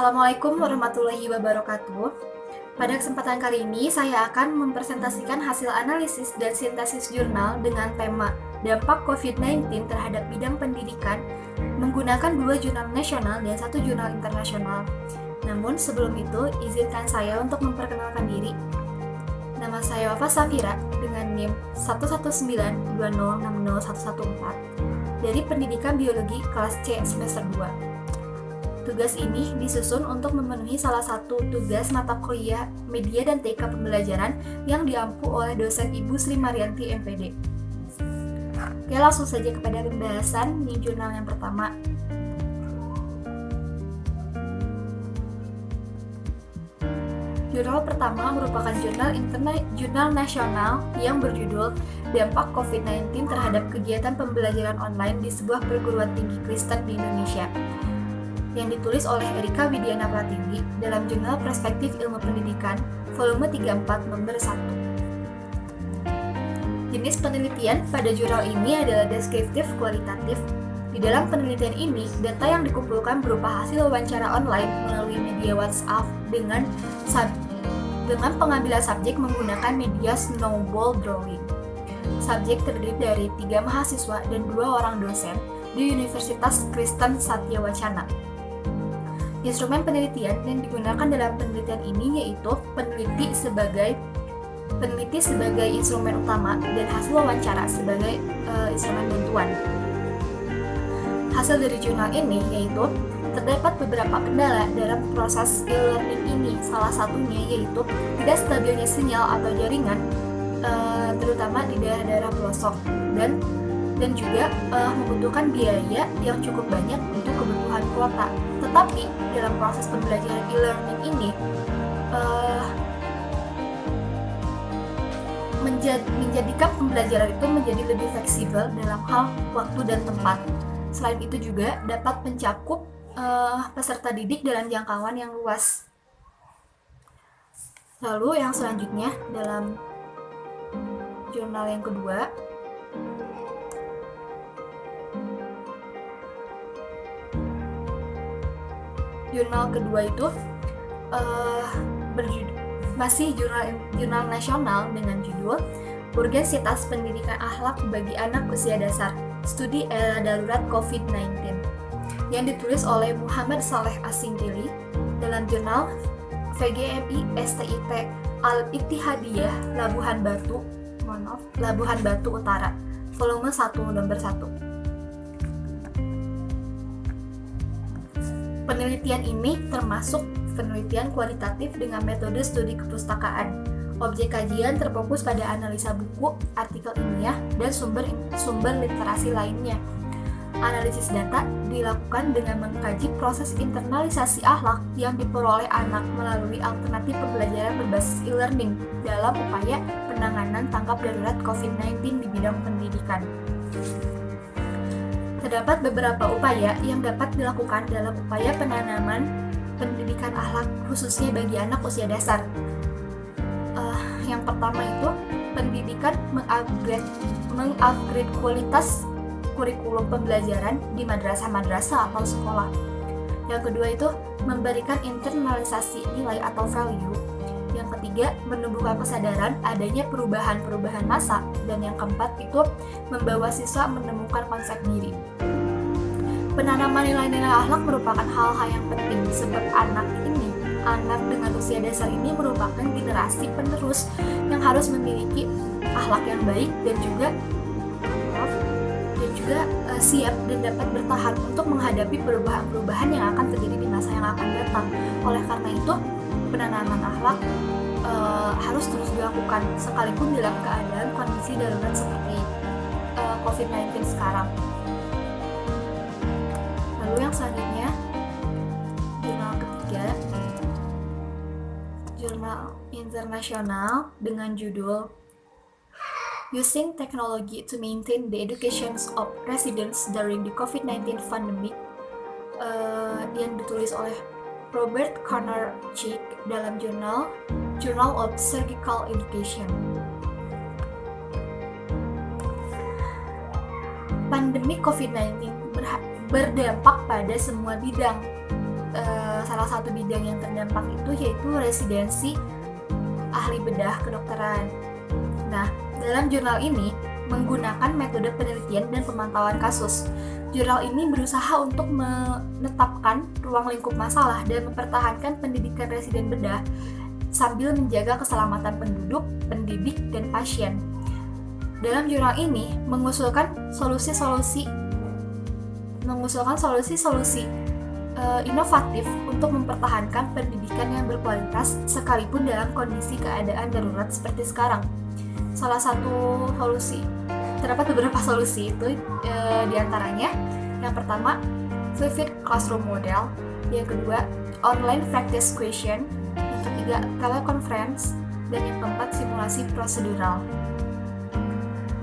Assalamualaikum warahmatullahi wabarakatuh. Pada kesempatan kali ini, saya akan mempresentasikan hasil analisis dan sintesis jurnal dengan tema dampak COVID-19 terhadap bidang pendidikan menggunakan 2 jurnal nasional dan 1 jurnal internasional. Namun sebelum itu, izinkan saya untuk memperkenalkan diri. Nama saya Wafa Safira dengan NIM 11920601114 dari Pendidikan Biologi kelas C semester 2. Tugas ini disusun untuk memenuhi salah satu tugas mata kuliah Media dan TK Pembelajaran yang diampu oleh dosen Ibu Sri Marianti MPD. Oke, langsung saja kepada pembahasan di jurnal yang pertama. Jurnal pertama merupakan jurnal nasional yang berjudul Dampak COVID-19 terhadap Kegiatan Pembelajaran Online di Sebuah Perguruan Tinggi Kristen di Indonesia, yang ditulis oleh Erika Widiana Pratiwi dalam Jurnal Perspektif Ilmu Pendidikan, volume 34, nomor 1. Jenis penelitian pada jurnal ini adalah deskriptif kualitatif. Di dalam penelitian ini, data yang dikumpulkan berupa hasil wawancara online melalui media WhatsApp dengan pengambilan subjek menggunakan media snowball drawing. Subjek terdiri dari 3 mahasiswa dan 2 orang dosen di Universitas Kristen Satya Wacana. Instrumen penelitian yang digunakan dalam penelitian ini yaitu peneliti sebagai instrumen utama dan hasil wawancara sebagai instrumen bantuan. Hasil dari jurnal ini yaitu terdapat beberapa kendala dalam proses e-learning ini. Salah satunya yaitu tidak stabilnya sinyal atau jaringan, terutama di daerah-daerah pelosok, dan juga membutuhkan biaya yang cukup banyak untuk kebutuhan kuota. Tetapi dalam proses pembelajaran e-learning ini menjadikan pembelajaran itu menjadi lebih fleksibel dalam hal waktu dan tempat. Selain itu juga dapat mencakup peserta didik dalam jangkauan yang luas. Lalu yang selanjutnya dalam jurnal yang kedua, itu masih jurnal nasional dengan judul Urgensitas Pendidikan Akhlak bagi Anak Usia Dasar, Studi Era Darurat COVID-19, yang ditulis oleh Muhammad Saleh Asingkili dalam jurnal VGMI STIT Al-Ittihadiyah Labuhan Batu Utara, volume 1, nomor 1. Penelitian ini termasuk penelitian kualitatif dengan metode studi kepustakaan. Objek kajian terfokus pada analisa buku, artikel ilmiah, dan sumber literasi lainnya. Analisis data dilakukan dengan mengkaji proses internalisasi akhlak yang diperoleh anak melalui alternatif pembelajaran berbasis e-learning dalam upaya penanganan tanggap darurat COVID-19 di bidang pendidikan. Terdapat beberapa upaya yang dapat dilakukan dalam upaya penanaman pendidikan akhlak khususnya bagi anak usia dasar. Yang pertama itu pendidikan mengupgrade kualitas kurikulum pembelajaran di madrasah-madrasah atau sekolah. Yang kedua itu memberikan internalisasi nilai atau value. Yang ketiga, menumbuhkan kesadaran adanya perubahan-perubahan massa. Dan yang keempat itu membawa siswa menemukan konsep diri. Penanaman nilai-nilai akhlak merupakan hal-hal yang penting sebab anak dengan usia dasar ini merupakan generasi penerus yang harus memiliki akhlak yang baik dan juga siap dan dapat bertahan untuk menghadapi perubahan-perubahan yang akan terjadi di masa yang akan datang. Oleh karena itu, penanaman akhlak harus terus dilakukan sekalipun dalam keadaan kondisi darurat seperti COVID-19 sekarang. Lalu yang selanjutnya, jurnal ketiga, jurnal internasional dengan judul Using Technology to Maintain the Education of Residents During the COVID-19 Pandemic, yang ditulis oleh Robert Connor Chick dalam Journal of Surgical Education. Pandemi COVID-19 berdampak pada semua bidang, salah satu bidang yang terdampak itu yaitu residensi ahli bedah kedokteran. Nah, dalam jurnal ini menggunakan metode penelitian dan pemantauan kasus. Jurnal ini berusaha untuk menetapkan ruang lingkup masalah dan mempertahankan pendidikan residen bedah sambil menjaga keselamatan penduduk, pendidik, dan pasien. Dalam jurnal ini mengusulkan solusi-solusi inovatif untuk mempertahankan pendidikan yang berkualitas sekalipun dalam kondisi keadaan darurat seperti sekarang. Terdapat beberapa solusi itu diantaranya, yang pertama flipped classroom model, yang kedua online practice question, yang ketiga teleconference, dan yang keempat simulasi prosedural.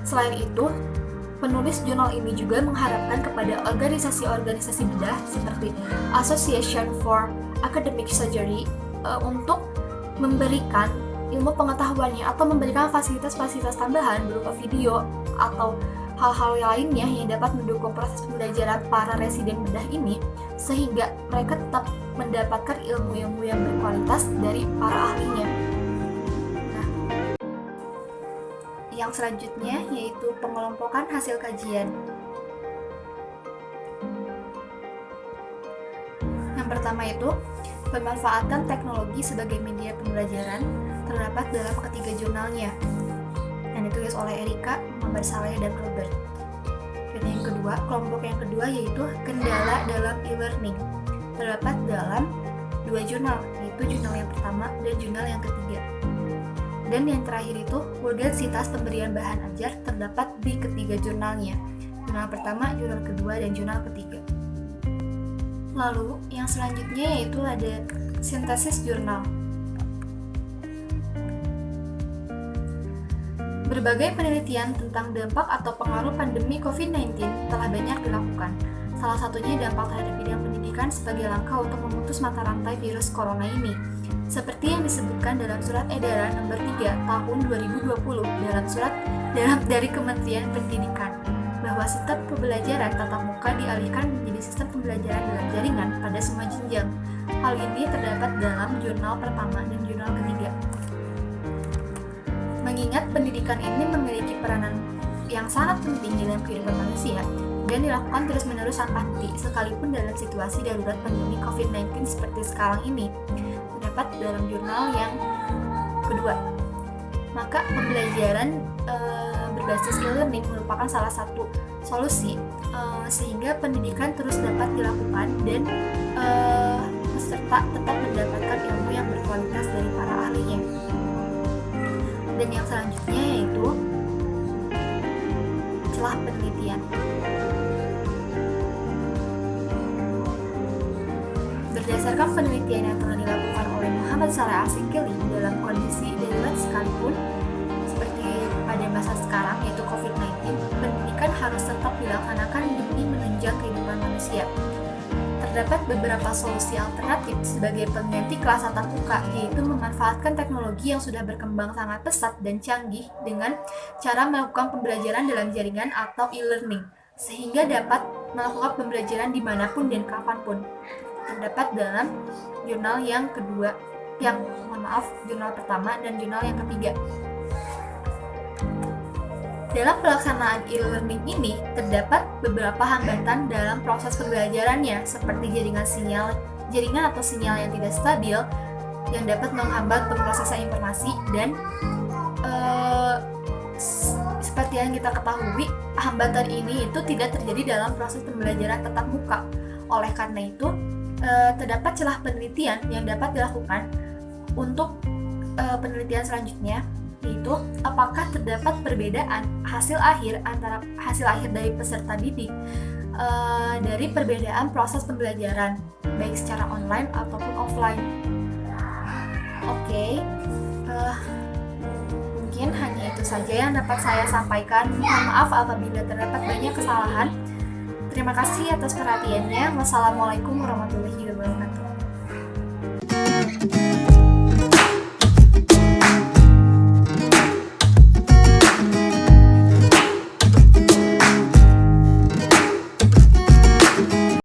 Selain itu, penulis jurnal ini juga mengharapkan kepada organisasi-organisasi bedah seperti Association for Academic Surgery untuk memberikan ilmu pengetahuannya atau memberikan fasilitas-fasilitas tambahan berupa video atau hal-hal lainnya yang dapat mendukung proses pembelajaran para residen bedah ini sehingga mereka tetap mendapatkan ilmu-ilmu yang berkualitas dari para ahlinya. Nah, yang selanjutnya yaitu pengelompokan hasil kajian. Yang pertama itu pemanfaatan teknologi sebagai media pembelajaran terdapat dalam ketiga jurnalnya yang ditulis oleh Erika, Muhammad Saleh, dan Robert. Dan yang kedua, kelompok yang kedua yaitu kendala dalam e-learning terdapat dalam dua jurnal, yaitu jurnal yang pertama dan jurnal yang ketiga. Dan yang terakhir itu urgensitas pemberian bahan ajar terdapat di ketiga jurnalnya, jurnal pertama, jurnal kedua, dan jurnal ketiga. Lalu yang selanjutnya yaitu ada sintesis jurnal. Berbagai penelitian tentang dampak atau pengaruh pandemi COVID-19 telah banyak dilakukan. Salah satunya dampak terhadap bidang pendidikan sebagai langkah untuk memutus mata rantai virus corona ini. Seperti yang disebutkan dalam Surat Edaran Nomor 3 Tahun 2020 dari Kementerian Pendidikan, bahwa sistem pembelajaran tatap muka dialihkan menjadi sistem pembelajaran dalam jaringan pada semua jenjang. Hal ini terdapat dalam jurnal pertama dan jurnal ketiga. Mengingat pendidikan ini memiliki peranan yang sangat penting dalam kehidupan manusia dan dilakukan terus-menerus tanpa henti sekalipun dalam situasi darurat pandemi COVID-19 seperti sekarang ini, terdapat dalam jurnal yang kedua. Maka pembelajaran berbasis e-learning merupakan salah satu solusi sehingga pendidikan terus dapat dilakukan dan peserta tetap mendapatkan ilmu yang berkualitas dari para ahlinya. Dan yang selanjutnya yaitu celah penelitian. Berdasarkan penelitian yang telah dilakukan oleh Muhammad Saleh Al-Sikili dalam kondisi darurat sekalipun seperti pada masa sekarang yaitu COVID-19, pendidikan harus tetap dilaksanakan demi menunjang kehidupan manusia. Terdapat beberapa solusi alternatif sebagai pengganti kelas tatap muka, yaitu memanfaatkan teknologi yang sudah berkembang sangat pesat dan canggih dengan cara melakukan pembelajaran dalam jaringan atau e-learning, sehingga dapat melakukan pembelajaran dimanapun dan kapanpun. Terdapat dalam jurnal yang kedua, jurnal pertama dan jurnal yang ketiga. Dalam pelaksanaan e-learning ini, terdapat beberapa hambatan dalam proses pembelajarannya, seperti jaringan atau sinyal yang tidak stabil, yang dapat menghambat pemrosesan informasi, dan seperti yang kita ketahui, hambatan ini itu tidak terjadi dalam proses pembelajaran tatap muka. Oleh karena itu, terdapat celah penelitian yang dapat dilakukan untuk penelitian selanjutnya, yaitu apakah terdapat perbedaan hasil akhir dari peserta didik dari perbedaan proses pembelajaran baik secara online ataupun offline. Oke, mungkin hanya itu saja yang dapat saya sampaikan. Mohon maaf apabila terdapat banyak kesalahan. Terima kasih atas perhatiannya. Wassalamualaikum warahmatullahi wabarakatuh.